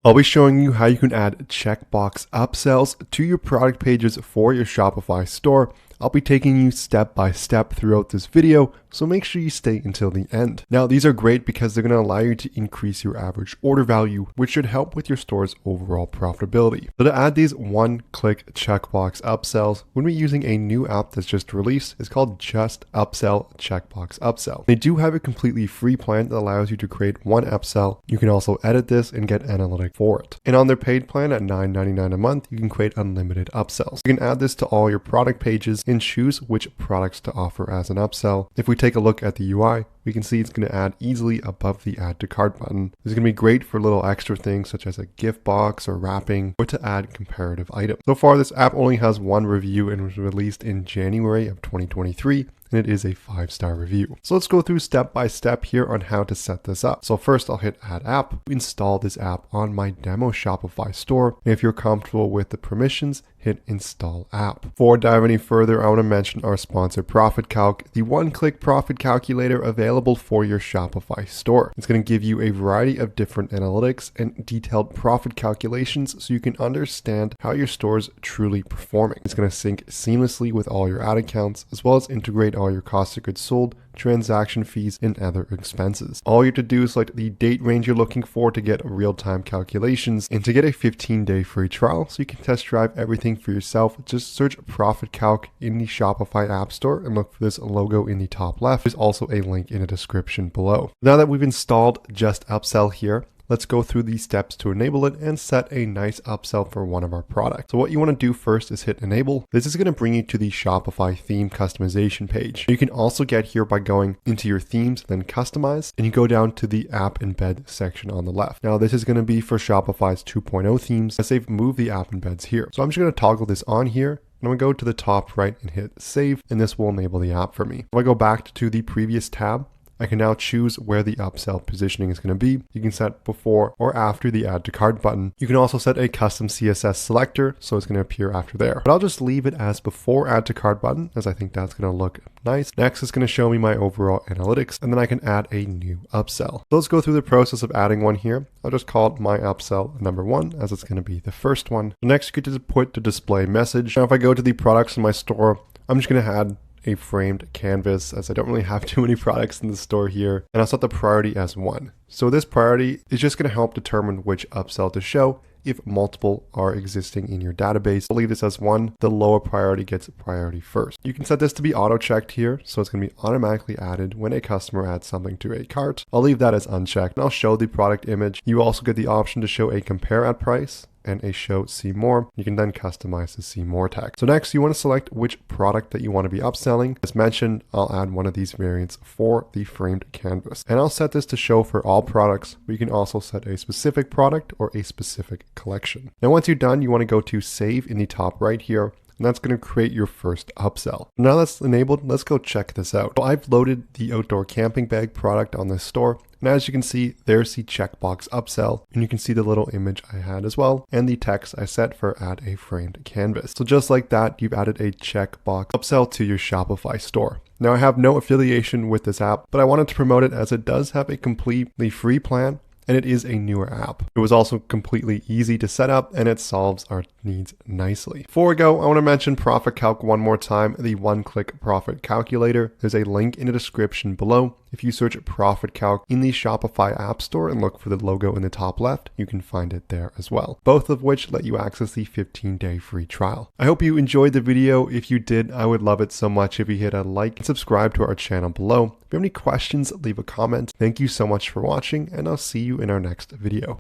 I'll be showing you how you can add checkbox upsells to your product pages for your Shopify store. I'll be taking you step by step throughout this video, so make sure you stay until the end. Now, these are great because they're going to allow you to increase your average order value, which should help with your store's overall profitability. So to add these one-click checkbox upsells, when we're using a new app that's just released, it's called Just Upsell Checkbox Upsell. They do have a completely free plan that allows you to create one upsell. You can also edit this and get analytics for it. And on their paid plan at $9.99 a month, you can create unlimited upsells. You can add this to all your product pages and choose which products to offer as an upsell. If we take a look at the UI, we can see it's going to add easily above the add to cart button. This is going to be great for little extra things such as a gift box or wrapping, or to add comparative items. So far, this app only has one review and was released in January of 2023. And it is a 5-star review. So let's go through step by step here on how to set this up. So first I'll hit add app, install this app on my demo Shopify store. And if you're comfortable with the permissions, hit install app. Before diving any further, I want to mention our sponsor Profit Calc, the one-click profit calculator available for your Shopify store. It's going to give you a variety of different analytics and detailed profit calculations so you can understand how your store is truly performing. It's going to sync seamlessly with all your ad accounts, as well as integrate all your cost of goods sold, transaction fees, and other expenses. All you have to do is select the date range you're looking for to get real-time calculations and to get a 15-day free trial so you can test drive everything for yourself. Just search Profit Calc in the Shopify App Store and look for this logo in the top left. There's also a link in the description below. Now that we've installed Just Upsell here, let's go through these steps to enable it and set a nice upsell for one of our products. So what you want to do first is hit enable. This is going to bring you to the Shopify theme customization page. You can also get here by going into your themes, then customize, and you go down to the app embed section on the left. Now this is going to be for Shopify's 2.0 themes as they've moved the app embeds here. So I'm just going to toggle this on here. And I'm going to go to the top right and hit save, and this will enable the app for me. If I go back to the previous tab, I can now choose where the upsell positioning is going to be. You can set before or after the add to cart button. You can also set a custom CSS selector, so it's going to appear after there. But I'll just leave it as before add to cart button, as I think that's going to look nice. Next, it's going to show me my overall analytics, and then I can add a new upsell. So let's go through the process of adding one here. I'll just call it my upsell number 1, as it's going to be the first one. Next, you get to put the display message. Now, if I go to the products in my store, I'm just going to add a framed canvas, as I don't really have too many products in the store here, and I'll set the priority as 1. So this priority is just going to help determine which upsell to show if multiple are existing in your database. I'll leave this as 1. The lower priority gets priority first. You can set this to be auto checked here, so it's going to be automatically added when a customer adds something to a cart. I'll leave that as unchecked, and I'll show the product image. You also get the option to show a compare at price and a show see more. You can then customize the see more text. So next, you want to select which product that you want to be upselling. As mentioned, I'll add one of these variants for the framed canvas, and I'll set this to show for all products, but you can also set a specific product or a specific collection. Now, once you're done, you want to go to save in the top right here, and that's going to create your first upsell. Now that's enabled, let's go check this out. So I've loaded the outdoor camping bag product on this store. And as you can see, there's the checkbox upsell, and you can see the little image I had as well, and the text I set for add a framed canvas. So just like that, you've added a checkbox upsell to your Shopify store. Now I have no affiliation with this app, but I wanted to promote it as it does have a completely free plan, and it is a newer app. It was also completely easy to set up, and it solves our needs nicely. Before we go, I want to mention Profit Calc one more time, the one-click profit calculator. There's a link in the description below. If you search Profit Calc in the Shopify App Store and look for the logo in the top left, you can find it there as well. Both of which let you access the 15-day free trial. I hope you enjoyed the video. If you did, I would love it so much if you hit a like and subscribe to our channel below. If you have any questions, leave a comment. Thank you so much for watching, and I'll see you in our next video.